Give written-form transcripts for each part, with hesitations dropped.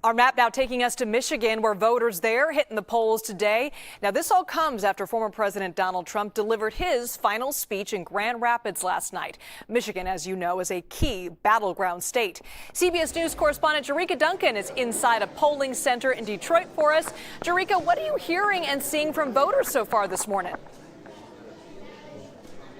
Our map now taking us to Michigan, where voters there hitting the polls today. Now, this all comes after former President Donald Trump delivered his final speech in Grand Rapids last night. Michigan, as you know, is a key battleground state. CBS News correspondent Jericka Duncan is inside a polling center in Detroit for us. Jericka, what are you hearing and seeing from voters so far this morning?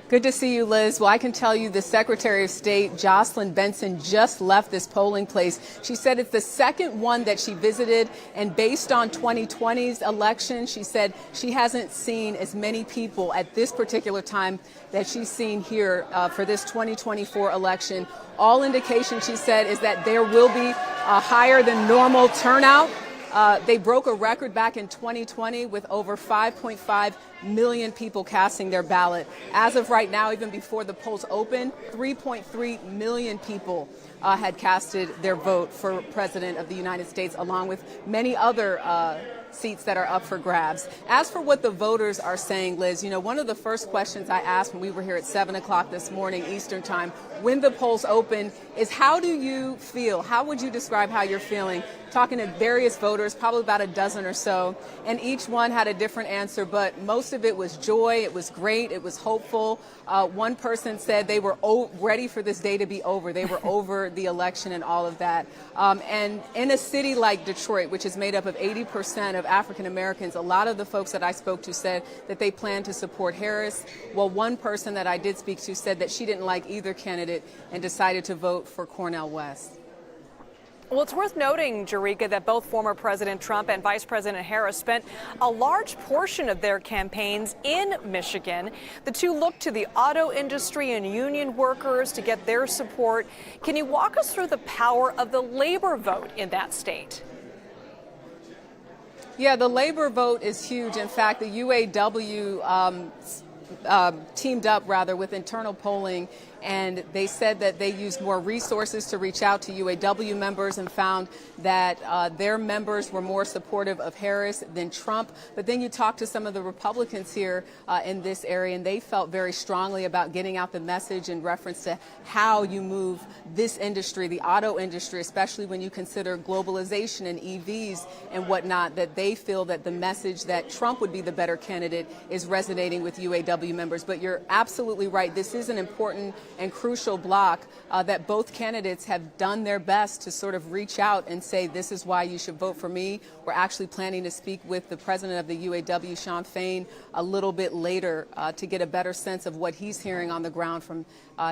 Good to see you, Liz. Well, I can tell you the Secretary of State, Jocelyn Benson, just left this polling place. She said it's the second one that she visited, and based on 2020's election, she said she hasn't seen as many people at this particular time that she's seen here for this 2024 election. All indication, she said, is that there will be a higher than normal turnout. They broke a record back in 2020 with over 5.5 million people casting their ballot. As of right now, even before the polls open, 3.3 million people had casted their vote for President of the United States, along with many other seats that are up for grabs. As for what the voters are saying, Liz, you know, one of the first questions I asked when we were here at 7 o'clock this morning Eastern time, when the polls open, is how do you feel? How would you describe how you're feeling? Talking to various voters, probably about a dozen or so, and each one had a different answer, but most of it was joy. It was great. It was hopeful. One person said they were ready for this day to be over. They were over the election and all of that. And in a city like Detroit, which is made up of 80% of African Americans, a lot of the folks that I spoke to said that they plan to support Harris. Well, one person that I did speak to said that she didn't like either candidate and decided to vote for Cornel West. Well, it's worth noting, Jericka, that both former President Trump and Vice President Harris spent a large portion of their campaigns in Michigan. The two looked to the auto industry and union workers to get their support. Can you walk us through the power of the labor vote in that state? Yeah, the labor vote is huge. In fact, the UAW teamed up with internal polling, and they said that they used more resources to reach out to UAW members and found that their members were more supportive of Harris than Trump. But then you talk to some of the Republicans here in this area, and they felt very strongly about getting out the message in reference to how you move this industry, the auto industry, especially when you consider globalization and EVs and whatnot, that they feel that the message that Trump would be the better candidate is resonating with UAW members. But you're absolutely right. This is an important and crucial block that both candidates have done their best to sort of reach out and say, this is why you should vote for me. We're actually planning to speak with the president of the UAW, Shawn Fain, a little bit later to get a better sense of what he's hearing on the ground from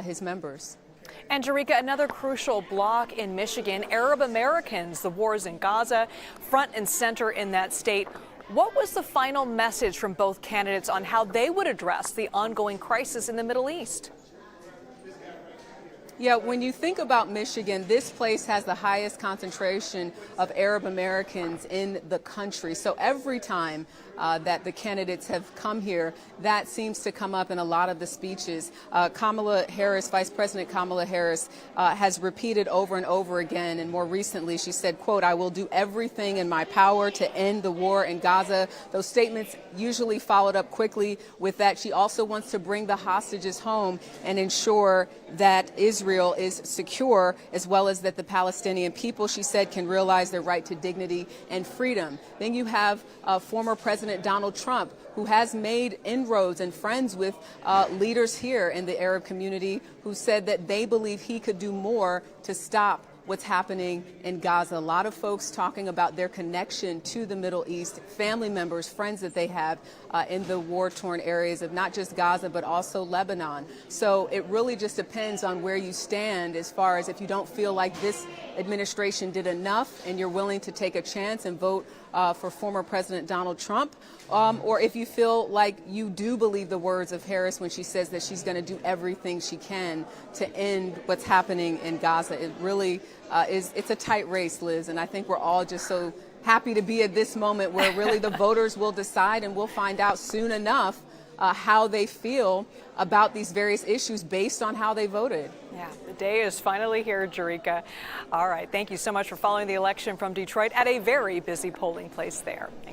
his members. And Jericka, another crucial block in Michigan, Arab Americans, the wars in Gaza, front and center in that state. What was the final message from both candidates on how they would address the ongoing crisis in the Middle East? Yeah, when you think about Michigan, this place has the highest concentration of Arab Americans in the country. So every time that the candidates have come here, that seems to come up in a lot of the speeches. Kamala Harris, Vice President Kamala Harris, has repeated over and over again, and more recently she said, quote, "I will do everything in my power to end the war in Gaza." Those statements usually followed up quickly with that she also wants to bring the hostages home and ensure that Israel is secure, as well as that the Palestinian people, she said, can realize their right to dignity and freedom. Then you have former President Donald Trump, who has made inroads and friends with leaders here in the Arab community, who said that they believe he could do more to stop what's happening in Gaza. A lot of folks talking about their connection to the Middle East, family members, friends that they have in the war-torn areas of not just Gaza, but also Lebanon. So it really just depends on where you stand as far as if you don't feel like this administration did enough and you're willing to take a chance and vote for former President Donald Trump, or if you feel like you do believe the words of Harris when she says that she's going to do everything she can to end what's happening in Gaza. It really it's a tight race, Liz, and I think we're all just so happy to be at this moment where really the voters will decide, and we'll find out soon enough how they feel about these various issues based on how they voted. Yeah, the day is finally here, Jericka. All right, thank you so much for following the election from Detroit at a very busy polling place there.